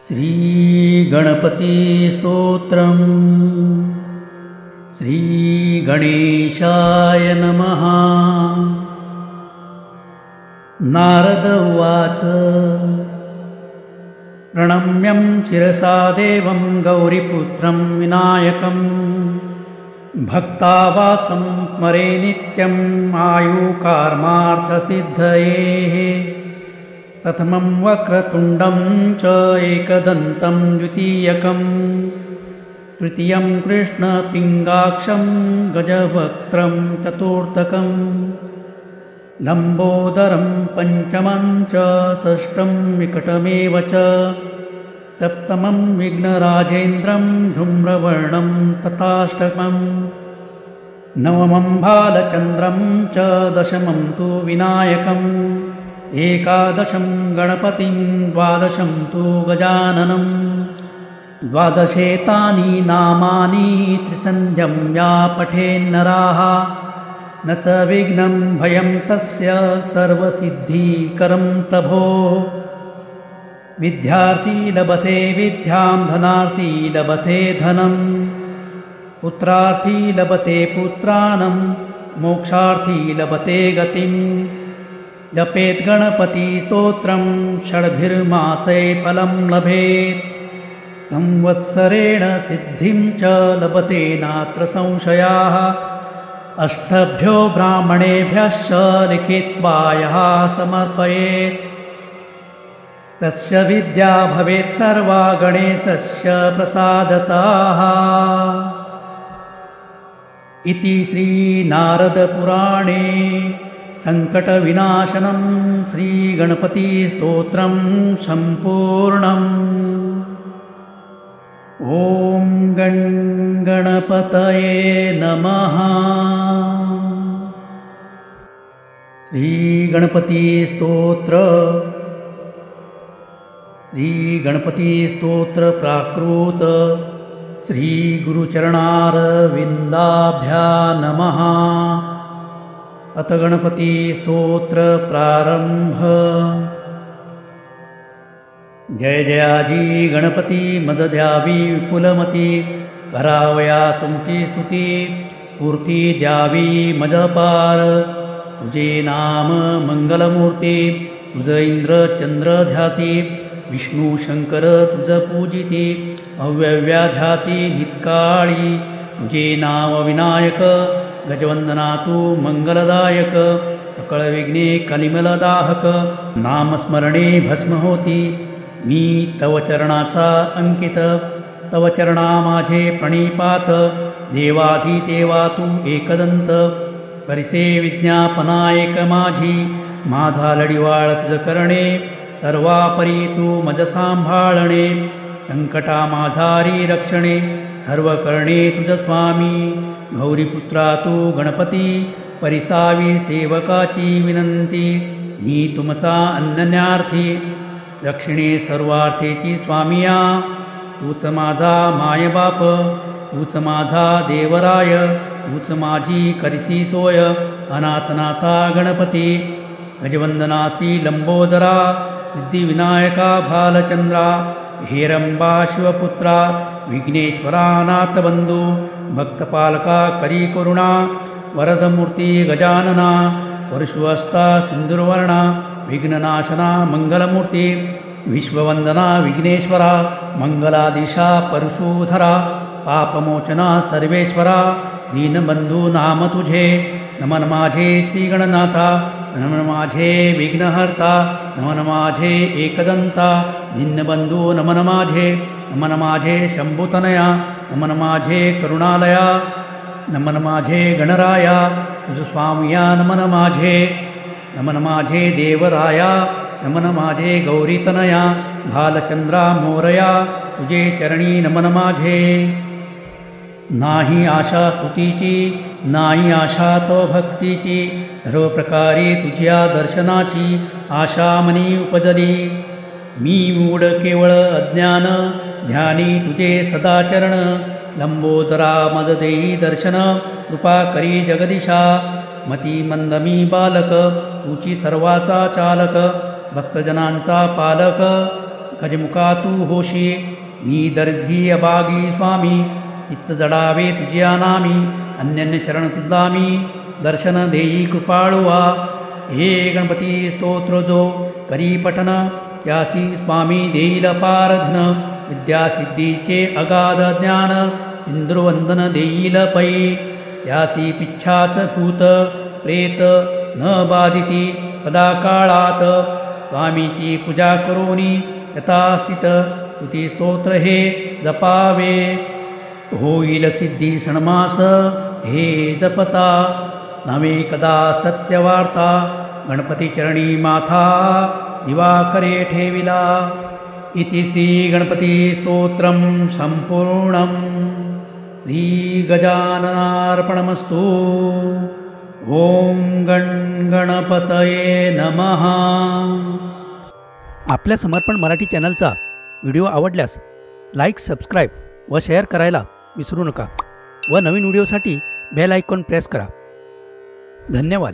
श्रीगणपतिस्तोत्रम्। श्रीगणेशाय नमः। नारद उवाच प्रणम्यं शिरसा देवं गौरीपुत्रं विनायकं भक्तावासं स्मरे नित्यम् आयुकार्मार्थसिद्धये। प्रथमं वक्रतुण्डं च एकदन्तं द्वितीयकं तृतीयं कृष्णपिङ्गाक्षं गजवक्त्रं चतुर्थकं लम्बोदरं पञ्चमं च षष्ठं विकटमेव च सप्तमं विघ्नराजेन्द्रं धूम्रवर्णं तथाष्टकं नवमं बालचन्द्रं च दशमं तु विनायकम् एकादशं गणपतिं द्वादशं तु गजाननं द्वादशेतानि नामानि त्रिसन्ध्यं या पठेन्नराः न च विघ्नं भयं तस्य सर्वसिद्धिकरं प्रभो। विद्यार्थी लभते विद्यां धनार्थी लभते धनम् पुत्रार्थी लभते पुत्रानं मोक्षार्थी लभते गतिम्। जपेत् गणपतिस्तोत्रं षड्भिर्मासे फलं लभेत् संवत्सरेण सिद्धिं च लभते नात्र संशयाः। अष्टभ्यो ब्राह्मणेभ्यश्च लिखित्वा यः समर्पयेत् तस्य विद्या भवेत् सर्वा गणेशस्य प्रसादतः। इति श्रीनारदपुराणे संकटविनाशनं श्रीगणपतिस्तोत्रं सम्पूर्णम्। ॐ गणपतये नमः। श्रीगणपतिस्तोत्र प्राकृत श्रीगुरुचरणारविन्दाभ्यां नमः। अथ गणपतिस्तोत्र प्रारंभ। जय जयाजी गणपती मदद्यावी विपुलमती करावया तुमची स्तुती स्फूर्ती द्यावी मजपार। तुझे नाम मंगलमूर्ती तुझ इंद्र चंद्र ध्याती विष्णू शंकर तुझ पूजिती अव्यव्याध्याती नित्काळी। तुझे नाव विनायक गजवंदना तू मंगलदायक सकळ विघ्ने कलिमलदाहक नामस्मरणे भस्म होती। मी तव चरणाचा अंकित तव चरणा माझे प्रणिपात देवाधिदेवा तू एकदंत परिसे विज्ञापना एक माझी। माझा लढिवाळ तुझ करणे सर्वापरी तू मज सांभाळणे संकटा माझारी रक्षणे सर्व करणे तुझ स्वामी। गौरीपुत्रा तू गणपती परिसावी सेवकाची विनंती। मी तुमचा अनन्यार्थी दक्षिणे सर्वार्थेची स्वामिया। तूच माझा मायबाप तूच माझा देवराय तूच माझी करिसी सोय। अनाथनाथा गणपती गजवंदना श्री लंबोदरा सिद्धिविनायका भालचंद्रा हेरंबा शिवपुत्रा विघ्नेश्वरा नाथबंधू भक्तपालका करी करुणा वरदमूर्ती गजानना परशुहस्ता सिंधुर्वर्णा विघ्ननाशना मंगलमूर्ती विश्ववंदना विघ्नेश्वरा मंगलादिशा परशुधरा पापमोचना सर्वेश्वरा दीनबंधू नाम तुझे। नमन माझे श्रीगणनाथा नमन माझे विघ्नहर्ता नमन माझे एकदंता दीनबंधू नमन माझे शंभुतनया नमन माझे करुणालया नमन माझे गणराया तुझ स्वामिया नमन माझे देवराया नमन माझे गौरीतनया भालचंद्रा मोरया तुझे चरणी नमन माझे। नाही आशा स्तुतीची नाही आशा तो भक्तीची सर्व प्रकारे तुझ्या दर्शनाची आशा मनी उपजली। मी मूढ केवळ अज्ञान ध्यानी तुझे सदाचरण लंबोदरा मज देई दर्शन कृपा करी जगदीशा। मती मंदमी बालक तुची सर्वाचा चालक भक्तजनांचा पालक गजमुखा तू होशी मी दर्धी अभागी स्वामी चित्त जडावे तुझ्या नामी अन्यन्य चरण तुझला मी दर्शन देई कृपाळुवा हे गणपती स्तोत्र जो करी पठन त्यासी स्वामी देईल पारधन विद्यासिद्धीचे अगाध ज्ञान इंद्रवंदन देईल पै यासी पिच्छाच भूत प्रेत न बाधिती पदाकाळात स्वामीची पूजा करोनी यथास्थित स्तुती स्तोत्र हे जपावे होईल सिद्धी सणमास हे जपता नवे कदा सत्यवार्ता गणपती चरणी माथा दिवाकरे ठेविला इति श्री गणपती स्तोत्रम संपूर्णम श्री गजाननार्पणमस्तु ओम गणपतये नमः। आपल्या समर्पण मराठी चॅनलचा व्हिडिओ आवडल्यास लाईक सबस्क्राईब व शेअर करायला विसरू नका व नवीन व्हिडिओसाठी बेल आयकॉन प्रेस करा। धन्यवाद।